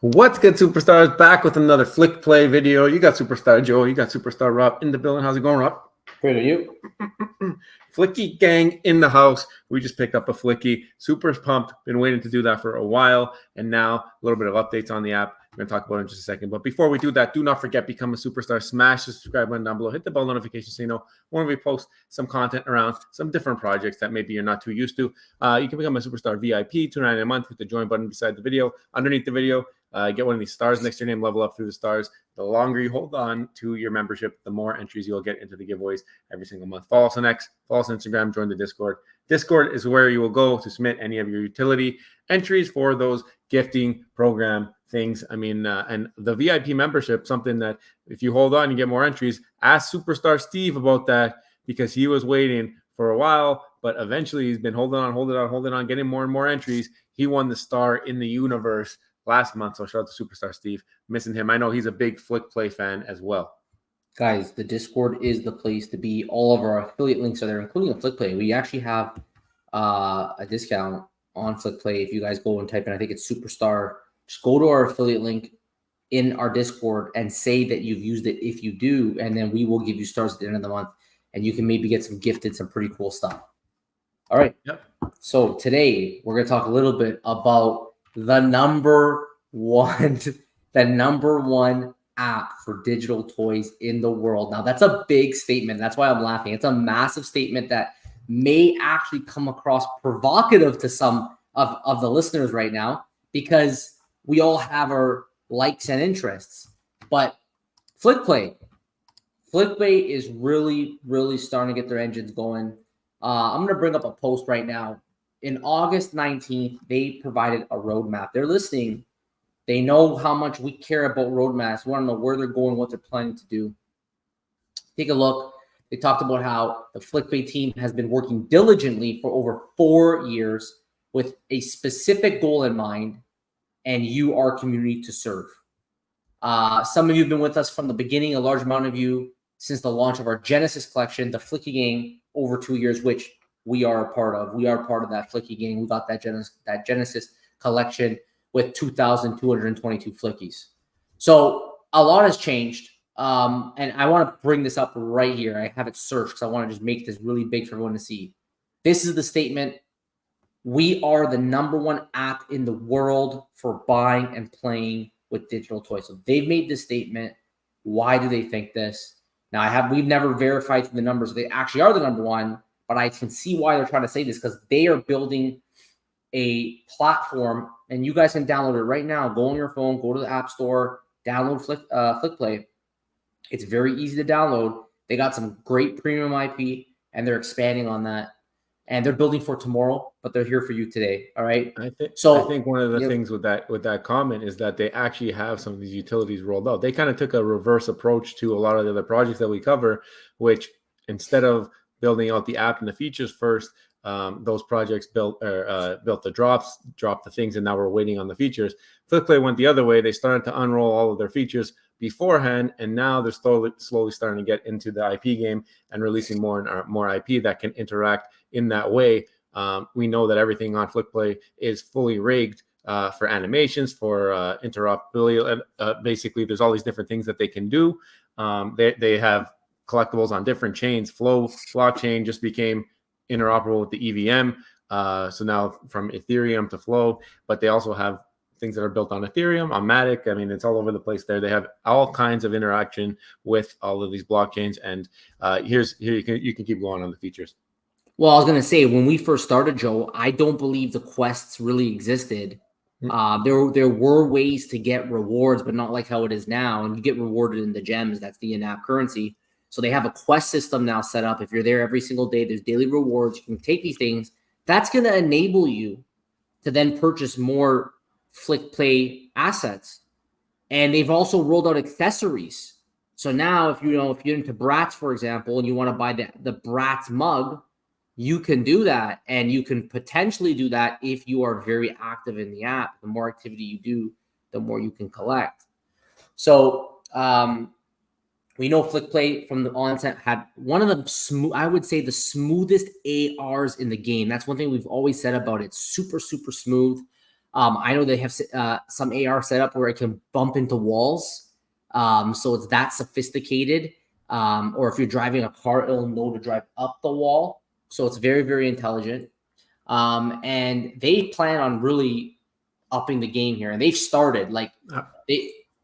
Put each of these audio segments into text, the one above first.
What's good, superstars? Back with another Flick Play video. You got Superstar Joe, you got Superstar Rob in the building. How's it going, Rob? Good, are you? Flicky gang in the house. We just picked up a Flicky. Super pumped. Been waiting to do that for a while. And now a little bit of updates on the app. We're going to talk about it in just a second. But before we do that, do not forget, become a superstar. Smash the subscribe button down below. Hit the bell notification so you know when we post some content around some different projects that maybe you're not too used to. You can become a superstar VIP, $2.99 a month. Hit the join button beside the video. Underneath the video, get one of these stars next to your name, level up through the stars. The longer you hold on to your membership, the more entries you'll get into the giveaways every single month. Follow us on X, follow us on Instagram, join the Discord. Discord is where you will go to submit any of your utility entries for those gifting program things. I mean, and the VIP membership, something that if you hold on, you get more entries. Ask Superstar Steve about that because he was waiting for a while, but eventually he's been holding on, getting more and more entries. He won the star in the universe last month. So shout out to Superstar Steve. Missing him. I know he's a big Flickplay fan as well. Guys, the Discord is the place to be. All of our affiliate links are there, including a Flickplay. We actually have a discount on Flickplay. If you guys go and type in, I think it's Superstar, just go to our affiliate link in our Discord and say that you've used it if you do, and then we will give you stars at the end of the month, and you can maybe get some gifted, some pretty cool stuff. All right. Yep. So today we're going to talk a little bit about the number one app for digital toys in the world. Now, that's a big statement. That's why I'm laughing. It's a massive statement that may actually come across provocative to some of the listeners right now, because we all have our likes and interests. But Flickplay is really, really starting to get their engines going. I'm going to bring up a post right now. In August 19th, they provided a roadmap. They're listening. They know how much we care about roadmaps. We want to know where they're going, what they're planning to do. Take a look. They talked about how the Flickplay team has been working diligently for over 4 years with a specific goal in mind, and you, our community, to serve. Some of you have been with us from the beginning, a large amount of you since the launch of our Genesis collection, the Flicky Gang, over 2 years, which we are a part of. We are part of that Flicky Gang. We got that Genesis collection with 2,222 Flickies. So a lot has changed. And I want to bring this up right here. I have it searched because I want to just make this really big for everyone to see. This is the statement. We are the #1 app in the world for buying and playing with digital toys. So they've made this statement. Why do they think this? Now, we've never verified the numbers. They actually are the #1, but I can see why they're trying to say this, because they are building a platform, and you guys can download it right now. Go on your phone, go to the App Store, download Flickplay. It's very easy to download. They got some great premium IP, and they're expanding on that. And they're building for tomorrow, but they're here for you today. All right. I think one of the things with that comment is that they actually have some of these utilities rolled out. They kind of took a reverse approach to a lot of the other projects that we cover, which instead of building out the app and the features first, those projects built the drops, dropped the things, and now we're waiting on the features. Flickplay went the other way. They started to unroll all of their features beforehand, and now they're slowly starting to get into the IP game and releasing more and more IP that can interact in that way. We know that everything on Flickplay is fully rigged for animations, for interoperability. Basically, there's all these different things that they can do. They have collectibles on different chains. Flow blockchain just became interoperable with the EVM. So now from Ethereum to Flow, but they also have things that are built on Ethereum, on Matic. I mean, it's all over the place there. They have all kinds of interaction with all of these blockchains. And here you can keep going on the features. Well, I was going to say, when we first started, Joe, I don't believe the quests really existed. There were ways to get rewards, but not like how it is now. And you get rewarded in the gems. That's the in-app currency. So they have a quest system now set up. If you're there every single day, there's daily rewards. You can take these things. That's going to enable you to then purchase more Flickplay assets. And they've also rolled out accessories. So now if you're into Bratz, for example, and you want to buy the Bratz mug, you can do that. And you can potentially do that if you are very active in the app. The more activity you do, the more you can collect. So we know Flickplay from the onset had one of the I would say the smoothest ARs in the game. That's one thing we've always said about it. Super, super smooth. I know they have some AR set up where it can bump into walls. So it's that sophisticated. Or if you're driving a car, it'll know to drive up the wall. So it's very, very intelligent. And they plan on really upping the game here. And they've started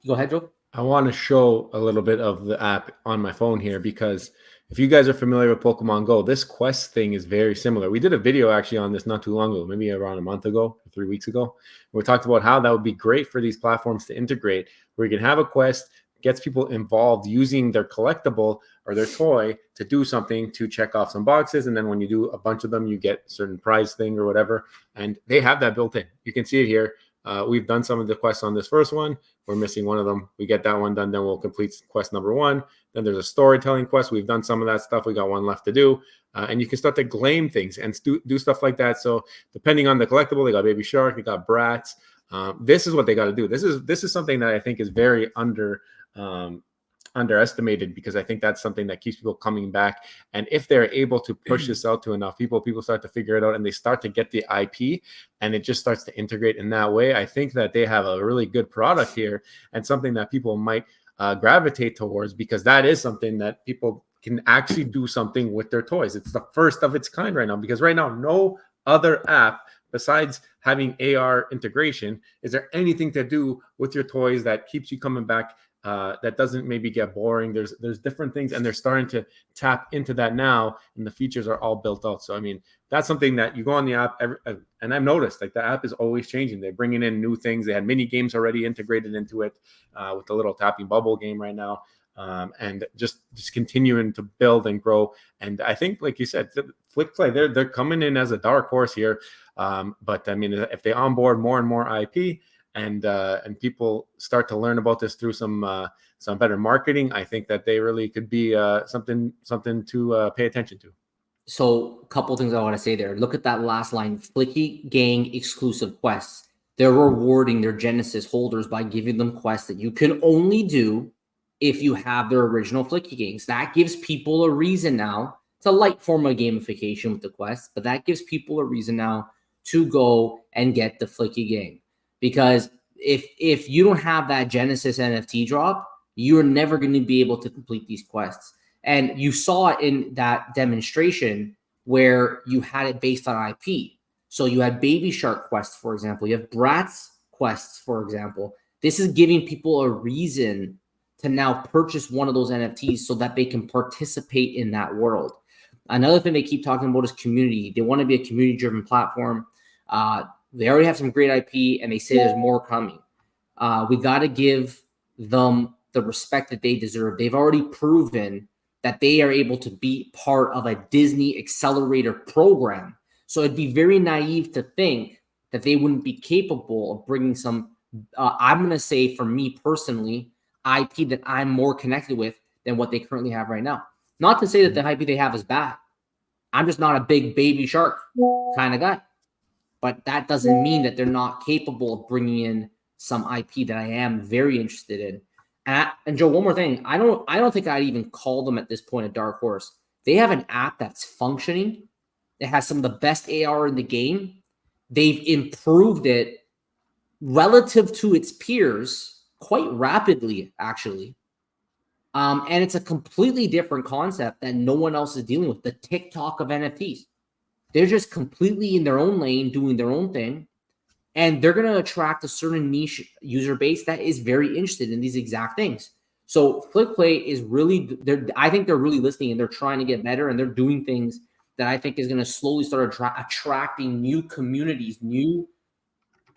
go ahead, Joe. I want to show a little bit of the app on my phone here, because if you guys are familiar with Pokemon Go, this quest thing is very similar. We did a video actually on this not too long ago, maybe around a month ago, 3 weeks ago. We talked about how that would be great for these platforms to integrate, where you can have a quest, gets people involved using their collectible or their toy to do something, to check off some boxes. And then when you do a bunch of them, you get a certain prize thing or whatever. And they have that built in. You can see it here. We've done some of the quests on this first one. We're missing one of them. We get that one done, then we'll complete quest number 1. Then there's a storytelling quest. We've done some of that stuff. We got one left to do. And you can start to claim things and do stuff like that. So depending on the collectible, they got Baby Shark, they got Bratz. This is what they got to do. This is something that I think is very underestimated, because I think that's something that keeps people coming back. And if they're able to push this out to enough people start to figure it out, and they start to get the IP, and it just starts to integrate in that way. I think that they have a really good product here, and something that people might gravitate towards, because that is something that people can actually do something with their toys. It's the first of its kind right now, because right now, no other app besides having AR integration, is there anything to do with your toys that keeps you coming back, that doesn't maybe get boring? There's different things, and they're starting to tap into that now, and the features are all built out. So I mean, that's something that you go on the app, and I've noticed, like, the app is always changing. They're bringing in new things. They had mini games already integrated into it, with the little tapping bubble game right now, and just continuing to build and grow. And I think, like you said, Flickplay, they're coming in as a dark horse here. But I mean, if they onboard more and more IP, and people start to learn about this through some better marketing, I think that they really could be something to pay attention to. So a couple things I want to say there. Look at that last line: Flicky Gang exclusive quests. They're rewarding their Genesis holders by giving them quests that you can only do if you have their original Flicky Gangs. That gives people a reason now. It's a light form of gamification with the quests, but that gives people a reason now to go and get the Flicky Gang. Because if you don't have that Genesis NFT drop, you're never going to be able to complete these quests. And you saw it in that demonstration where you had it based on IP. So you had Baby Shark quests, for example. You have Bratz quests, for example. This is giving people a reason to now purchase one of those NFTs so that they can participate in that world. Another thing they keep talking about is community. They want to be a community-driven platform. They already have some great IP, and they say there's more coming. We got to give them the respect that they deserve. They've already proven that they are able to be part of a Disney accelerator program. So it'd be very naive to think that they wouldn't be capable of bringing some, I'm going to say, for me personally, IP that I'm more connected with than what they currently have right now. Not to say that the IP they have is bad. I'm just not a big Baby Shark kind of guy. But that doesn't mean that they're not capable of bringing in some IP that I am very interested in. And Joe, one more thing. I don't think I'd even call them at this point a dark horse. They have an app that's functioning. It has some of the best AR in the game. They've improved it relative to its peers quite rapidly, actually. And it's a completely different concept that no one else is dealing with, the TikTok of NFTs. They're just completely in their own lane, doing their own thing. And they're going to attract a certain niche user base that is very interested in these exact things. So Flickplay is really, I think they're really listening, and they're trying to get better, and they're doing things that I think is going to slowly start attracting new communities, new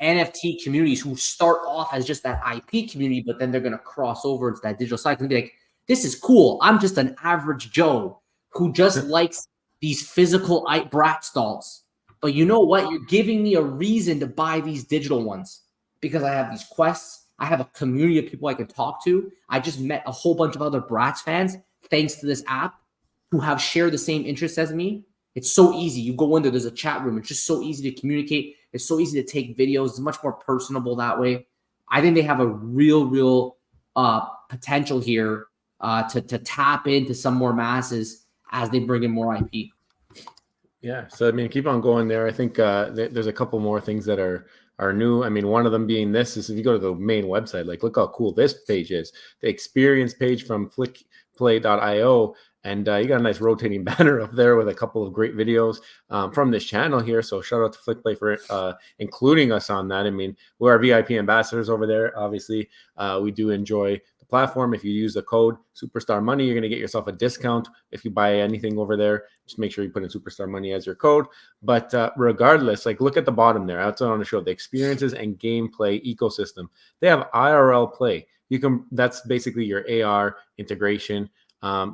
NFT communities who start off as just that IP community, but then they're going to cross over into that digital side and be like, this is cool. I'm just an average Joe who just likes these physical Bratz dolls. But you know what? You're giving me a reason to buy these digital ones because I have these quests. I have a community of people I can talk to. I just met a whole bunch of other Bratz fans thanks to this app who have shared the same interests as me. It's so easy. You go in there, there's a chat room. It's just so easy to communicate. It's so easy to take videos. It's much more personable that way. I think they have a real potential here to tap into some more masses as they bring in more IP. Yeah, so I mean, keep on going there. I think there's a couple more things that are are new. I mean, one of them being this is if you go to the main website, like look how cool this page is. The experience page from flickplay.io. And you got a nice rotating banner up there with a couple of great videos from this channel here. So shout out to Flickplay for including us on that. I mean, we're VIP ambassadors over there. Obviously, we do enjoy the platform. If you use the code Superstar Money, you're going to get yourself a discount if you buy anything over there. Just make sure you put in Superstar Money as your code. But regardless, like look at the bottom there. That's what I want to show. The experiences and gameplay ecosystem. They have IRL play. That's basically your AR integration.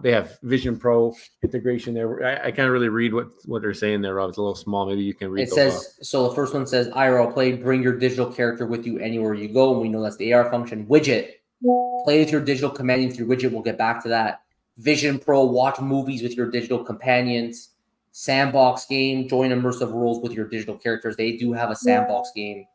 They have Vision Pro integration there. I can't really read what they're saying there, Rob. It's a little small. Maybe you can read. It says, so the first one says IRL play, bring your digital character with you anywhere you go. And we know that's the AR function. Widget, play with your digital companion through widget. We'll get back to that. Vision Pro, watch movies with your digital companions. Sandbox game, join immersive worlds with your digital characters. They do have a sandbox game.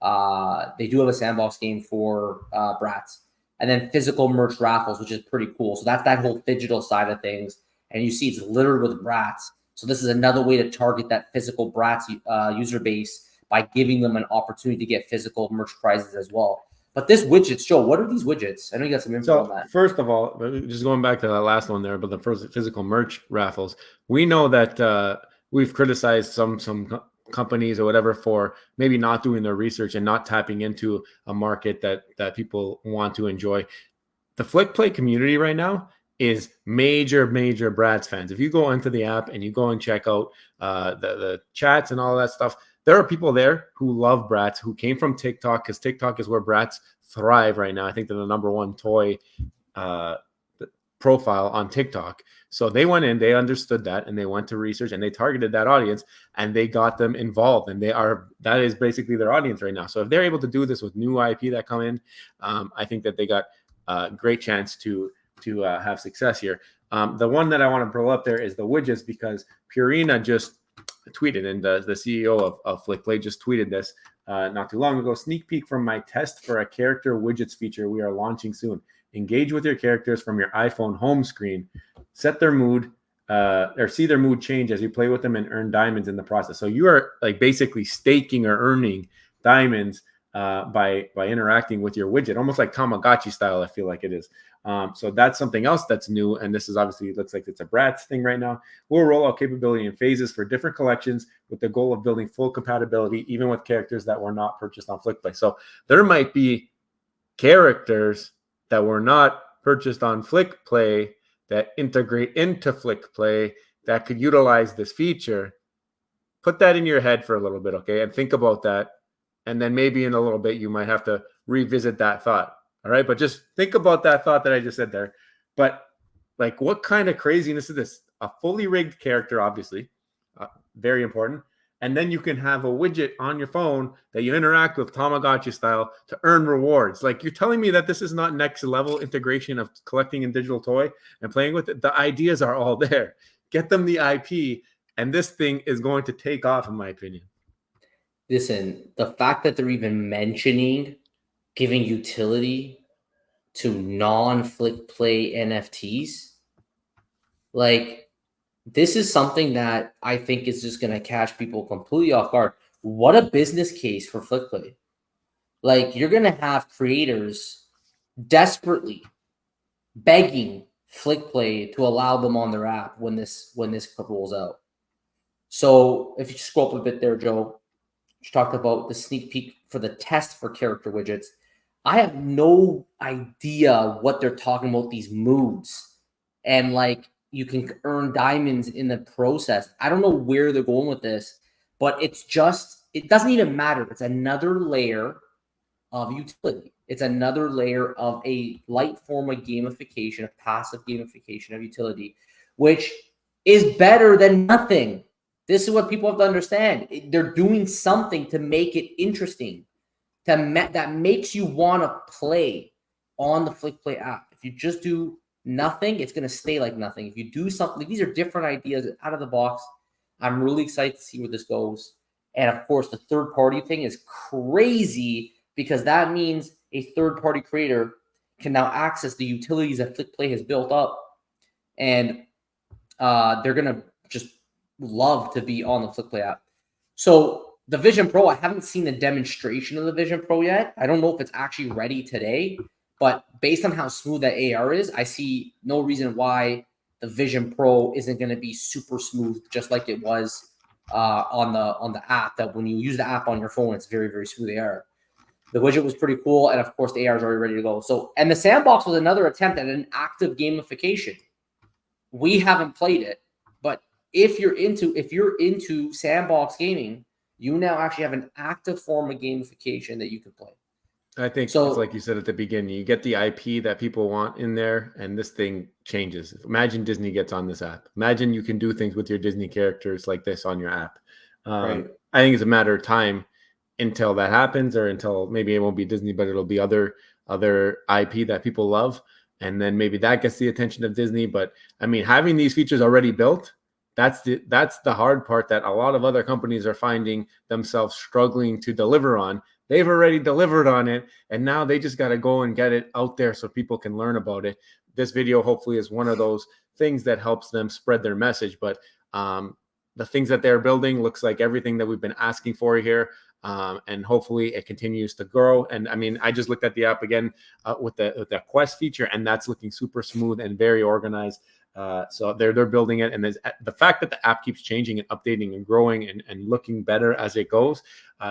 They do have a sandbox game for brats. And then physical merch raffles, which is pretty cool. So that's that whole digital side of things. And you see it's littered with brats. So this is another way to target that physical brats user base by giving them an opportunity to get physical merch prizes as well. But this widgets, Joe, what are these widgets? I know you got some info on that. First of all, just going back to that last one there, but the first physical merch raffles, we know that we've criticized some companies or whatever for maybe not doing their research and not tapping into a market that people want to enjoy. The Flickplay community right now is major Brad's fans. If you go into the app and you go and check out the chats and all that stuff, there are people there who love brats, who came from TikTok, because TikTok is where brats thrive right now. I think they're the #1 toy profile on TikTok. So they went in, they understood that, and they went to research and they targeted that audience and they got them involved. And that is basically their audience right now. So if they're able to do this with new IP that come in, I think that they got a great chance to have success here. The one that I want to pull up there is the widgets, because Purina just tweeted, and the CEO of Flickplay just tweeted this not too long ago. Sneak peek from my test for a character widgets feature we are launching soon. Engage with your characters from your iPhone home screen. Set their mood or see their mood change as you play with them and earn diamonds in the process. So you are like basically staking or earning diamonds by interacting with your widget, almost like Tamagotchi style. I feel like it is. So that's something else that's new. And this is obviously, it looks like it's a Bratz thing right now. We'll roll out capability in phases for different collections with the goal of building full compatibility, even with characters that were not purchased on Flickplay. So there might be characters that were not purchased on Flickplay that integrate into Flickplay that could utilize this feature. Put that in your head for a little bit, okay? And think about that. And then maybe in a little bit, you might have to revisit that thought. All right. But just think about that thought that I just said there. But like, what kind of craziness is this? A fully rigged character, obviously, very important. And then you can have a widget on your phone that you interact with Tamagotchi style to earn rewards. Like, you're telling me that this is not next level integration of collecting a digital toy and playing with it. The ideas are all there. Get them the IP, and this thing is going to take off, in my opinion. Listen, the fact that they're even mentioning giving utility to non-Flickplay NFTs, like, this is something that I think is just going to catch people completely off guard. What a business case for Flickplay. Like, you're going to have creators desperately begging Flickplay to allow them on their app when this rolls out. So if you scroll up a bit there, Joe, you talked about the sneak peek for the test for character widgets. I have no idea what they're talking about, these moods. And like, you can earn diamonds in the process. I don't know where they're going with this, but it doesn't even matter. It's another layer of utility. It's another layer of a light form of gamification, of passive gamification of utility, which is better than nothing. This is what people have to understand. They're doing something to make it interesting, that makes you want to play on the Flickplay app. If you just do nothing, it's going to stay like nothing. If you do something, these are different ideas out of the box. I'm really excited to see where this goes. And of course, the third-party thing is crazy, because that means a third-party creator can now access the utilities that Flickplay has built up, and they're going to just love to be on the Flickplay app. So The Vision Pro, I haven't seen a demonstration of the Vision Pro yet. I don't know if it's actually ready today, but based on how smooth that AR is, I see no reason why the Vision Pro isn't going to be super smooth, just like it was on the app. That when you use the app on your phone, it's very, very smooth AR. The widget was pretty cool, and of course, the AR is already ready to go. So, and the sandbox was another attempt at an active gamification. We haven't played it, but if you're into sandbox gaming, you now actually have an active form of gamification that you can play. I think so, it's like you said at the beginning, you get the IP that people want in there, and this thing changes. Imagine Disney gets on this app. Imagine you can do things with your Disney characters like this on your app. Right. I think it's a matter of time until that happens, or until maybe it won't be Disney, but it'll be other IP that people love. And then maybe that gets the attention of Disney. But I mean, having these features already built, that's the hard part that a lot of other companies are finding themselves struggling to deliver on. They've already delivered on it, and now they just got to go and get it out there so people can learn about it. This video hopefully is one of those things that helps them spread their message. But the things that they're building looks like everything that we've been asking for here. And hopefully it continues to grow. And I mean, I just looked at the app again with the Quest feature, and that's looking super smooth and very organized. So they're building it, and the fact that the app keeps changing and updating and growing and looking better as it goes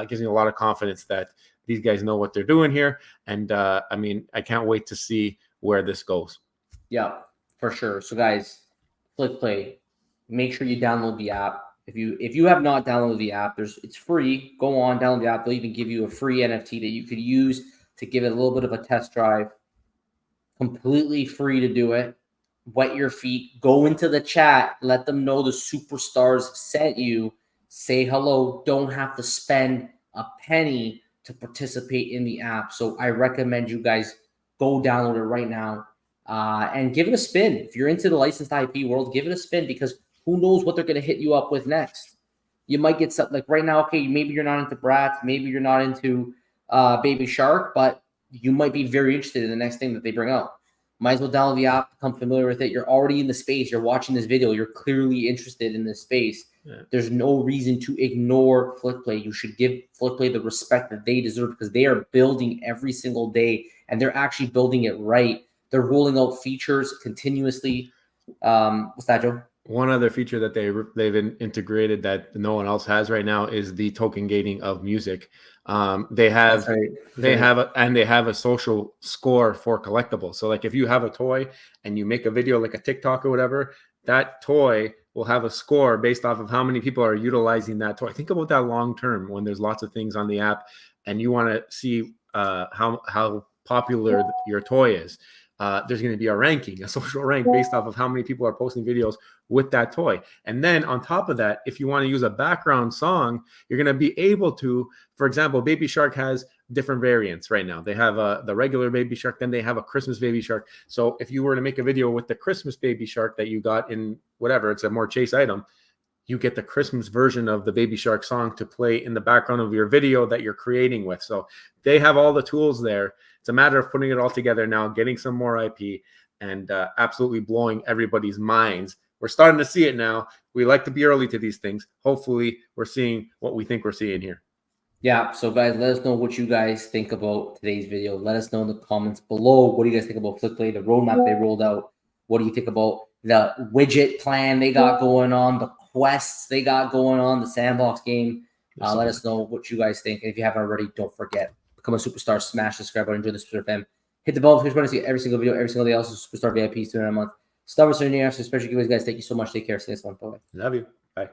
gives me a lot of confidence that these guys know what they're doing here. And I mean, I can't wait to see where this goes. Yeah, for sure. So guys, Flickplay, make sure you download the app. If you have not downloaded the app, it's free. Go on, download the app. They'll even give you a free NFT that you could use to give it a little bit of a test drive. Completely free to do it. Wet your feet. Go into the chat. Let them know the superstars sent you. Say hello. Don't have to spend a penny to participate in the app. So I recommend you guys go download it right now and give it a spin. If you're into the licensed IP world, give it a spin, because who knows what they're going to hit you up with next. You might get something like right now, okay, maybe you're not into Bratz, maybe you're not into Baby Shark, but you might be very interested in the next thing that they bring out. Might as well download the app, become familiar with it. You're already in the space. You're watching this video. You're clearly interested in this space. Yeah. There's no reason to ignore Flickplay. You should give Flickplay the respect that they deserve, because they are building every single day, and they're actually building it right. They're rolling out features continuously. What's that, Joe? One other feature that they've integrated that no one else has right now is the token gating of music. They have a social score for collectibles. So like if you have a toy and you make a video like a TikTok or whatever, that toy will have a score based off of how many people are utilizing that toy. Think about that long term when there's lots of things on the app and you want to see how popular your toy is. There's going to be a ranking, a social rank based off of how many people are posting videos with that toy. And then on top of that, if you want to use a background song, you're going to be able to, for example, Baby Shark has different variants right now. They have the regular Baby Shark, then they have a Christmas Baby Shark. So if you were to make a video with the Christmas Baby Shark that you got in whatever, it's a more chase item, you get the Christmas version of the Baby Shark song to play in the background of your video that you're creating with. So they have all the tools there. It's a matter of putting it all together now, getting some more IP, and absolutely blowing everybody's minds. We're starting to see it now. We like to be early to these things. Hopefully, we're seeing what we think we're seeing here. Yeah, so guys, let us know what you guys think about today's video. Let us know in the comments below. What do you guys think about Flickplay, the roadmap they rolled out? What do you think about the widget plan they got going on, the quests they got going on, the sandbox game? Let us know what you guys think. And if you haven't already, don't forget, become a superstar, smash the subscribe button, enjoy the Superstar fam. Hit the bell notification button to see every single video, every single day. Also, Superstar VIPs 2 in a month. Stop us in the special giveaways, guys. Thank you so much. Take care. See you next one. Bye. Love you. Bye.